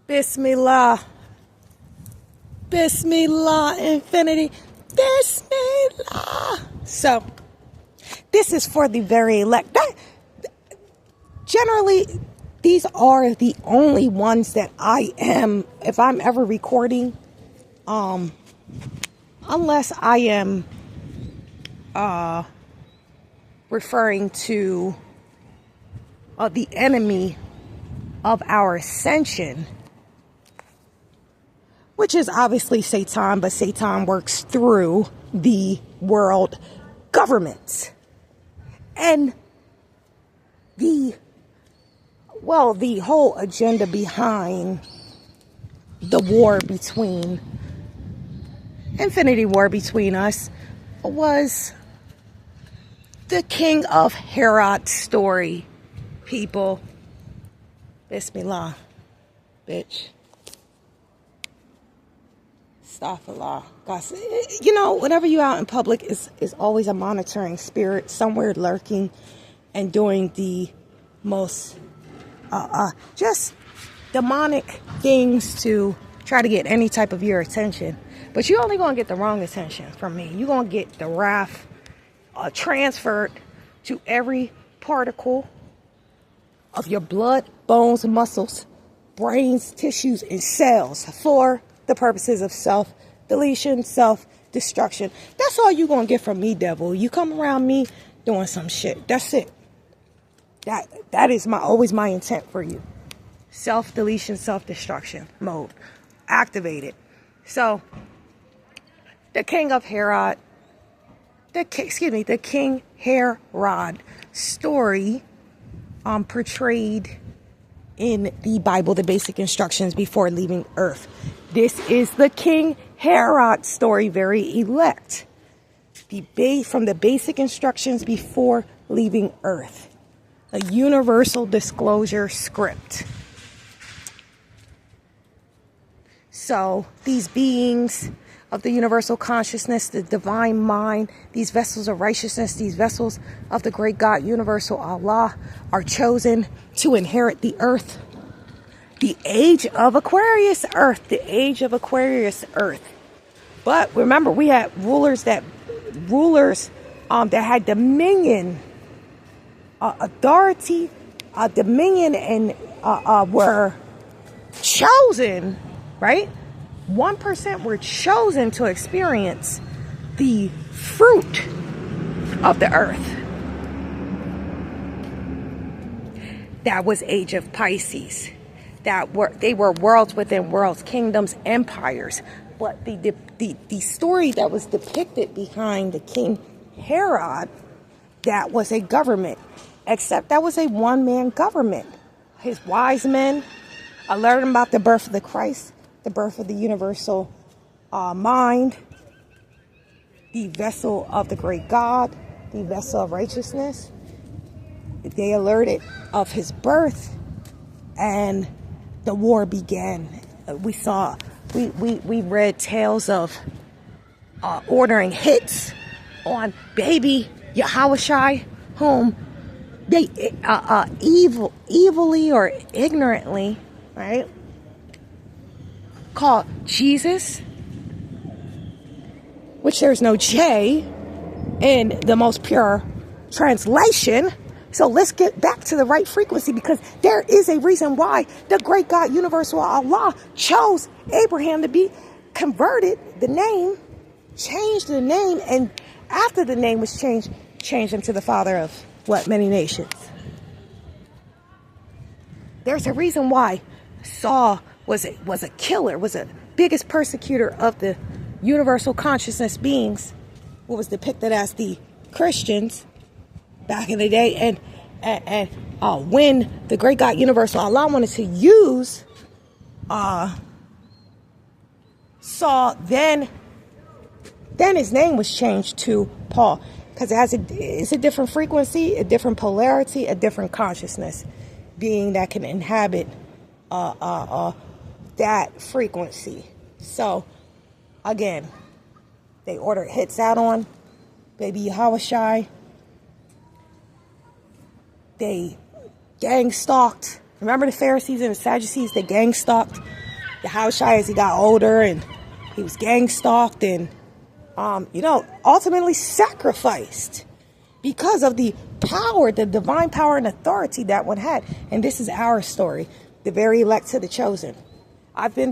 Bismillah. Bismillah, infinity. Bismillah. So, this is for the very elect. Generally, these are the only ones that I am, if I'm ever recording, unless I am referring to the enemy of our ascension, which is obviously Satan, but Satan works through the world governments. And the whole agenda behind the war between, infinity war between us, was the King of Herod story, people. Bismillah, bitch. Astaghfirullah. God, you know, whenever you're out in public, is always a monitoring spirit somewhere lurking and doing the most just demonic things to try to get any type of your attention. But you're only going to get the wrong attention from me. You're going to get the wrath transferred to every particle of your blood, bones, muscles, brains, tissues, and cells for the purposes of self-deletion, self-destruction. That's all you're going to get from me, devil. You come around me doing some shit. That's it. That is always my intent for you. Self-deletion, self-destruction mode. Activated. So, the King of Herod, the King Herod story portrayed in the Bible, the basic instructions before leaving Earth. This is the King Herod story, very elect. From the basic instructions before leaving Earth. A universal disclosure script. So, these beings of the universal consciousness, the divine mind, these vessels of righteousness, these vessels of the great God, universal Allah, are chosen to inherit the earth. The age of Aquarius earth. The age of Aquarius earth. But remember, we had rulers that had dominion, authority, dominion, and were chosen, right? 1% were chosen to experience the fruit of the earth. That was age of Pisces. They were worlds within worlds, kingdoms, empires. But the story that was depicted behind the King Herod, that was a government. Except that was a one-man government. His wise men alerted him about the birth of the Christ, the birth of the universal mind, the vessel of the great God, the vessel of righteousness. They alerted of his birth, and the war began. We read tales of ordering hits on baby Yahushua, whom they evilly or ignorantly, right, called Jesus, which there's no J in the most pure translation. So let's get back to the right frequency, because there is a reason why the great God, universal Allah, chose Abraham to be converted, the name, changed the name, and after the name was changed him to the father of what? Many nations. There's a reason why Saul was a killer, was a biggest persecutor of the universal consciousness beings, what was depicted as the Christians back in the day. And when the great God, universal Allah, wanted to use Saul, then his name was changed to Paul, because it's a different frequency, a different polarity, a different consciousness being that can inhabit that frequency. So again, they ordered hits out on baby Yahushua. They gang stalked Remember the Pharisees and the Sadducees, they gang stalked Yahushua as he got older, and he was gang stalked and, ultimately sacrificed because of the power, the divine power and authority that one had. And this is our story, the very elect to the chosen. I've been